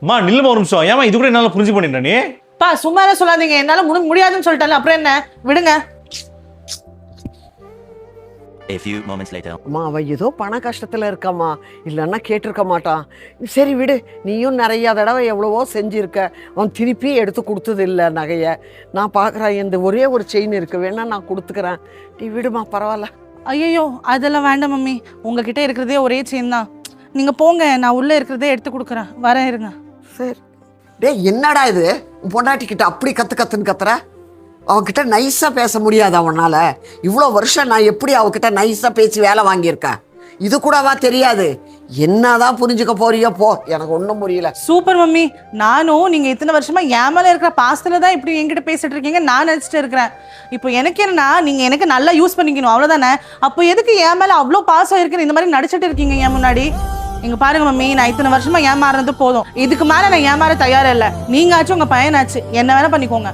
அம்மா நில்லுமா ஒரு நிமிஷம். ஏமா இது கூட என்னால புரிஞ்சு பண்ணிட்ட நீ? பா சும்மா என்ன சொல்லாதீங்க, என்னால முடியாதுன்னு சொல்லிட்டால, அப்புறம் என்ன, விடுங்க. A few moments later. அம்மா அவன் ஏதோ பண கஷ்டத்தில் இருக்காம்மா, இல்லைன்னா கேட்டிருக்க மாட்டான். சரி விடு, நீயும் நிறையா தடவை எவ்வளவோ செஞ்சுருக்க, அவன் திருப்பி எடுத்து கொடுத்தது இல்லை நகையை. நான் பார்க்குறேன், இந்த ஒரே ஒரு செயின் இருக்குது, வேணா நான் கொடுத்துக்கிறேன், நீ விடுமா பரவாயில்ல. ஐயோ அதெல்லாம் வேண்டாம் மம்மி, உங்ககிட்ட இருக்கிறதே ஒரே செயின் தான். நீங்க போங்க, நான் உள்ள இருக்கிறதே எடுத்து கொடுக்குறேன், வரேன் இருங்க. சரி டேய், என்னடா இது உன் பொண்டாட்டிக்கிட்ட அப்படி கத்துன்னு கத்துற? அவகிட்ட நைஸாக பேச முடியாது அவனால்? இவ்வளோ வருஷம் நான் எப்படி அவகிட்ட நைஸாக பேசி வேலை வாங்கியிருக்கேன், இது கூடவா தெரியாது? என்னதான் புரிஞ்சுக்க போறியோ போ, எனக்கு ஒன்றும் புரியல. சூப்பர் மம்மி, நானும் நீங்க இத்தனை வருஷமா என் மேல இருக்கிற பாசத்துல தான் இப்படி என்கிட்ட பேசிட்டு இருக்கீங்க நான் நினைச்சிட்டு இருக்கிறேன். இப்போ எனக்கு என்னன்னா, நீங்க எனக்கு நல்லா யூஸ் பண்ணிக்கணும் அவ்வளவுதானே. அப்போ எதுக்கு என் மேல அவ்வளோ பாசம் இருக்குன்னு இந்த மாதிரி நடிச்சிட்டு இருக்கீங்க என் முன்னாடி? இங்க பாருங்க மம்மி, நான் இத்தனை வருஷமா ஏமாறுறது போதும், இதுக்கு மேல நான் ஏமாற தயாரா இல்லை. நீங்க ஆச்சும் உங்க பையனாச்சு, என்ன வேணா பண்ணிக்கோங்க.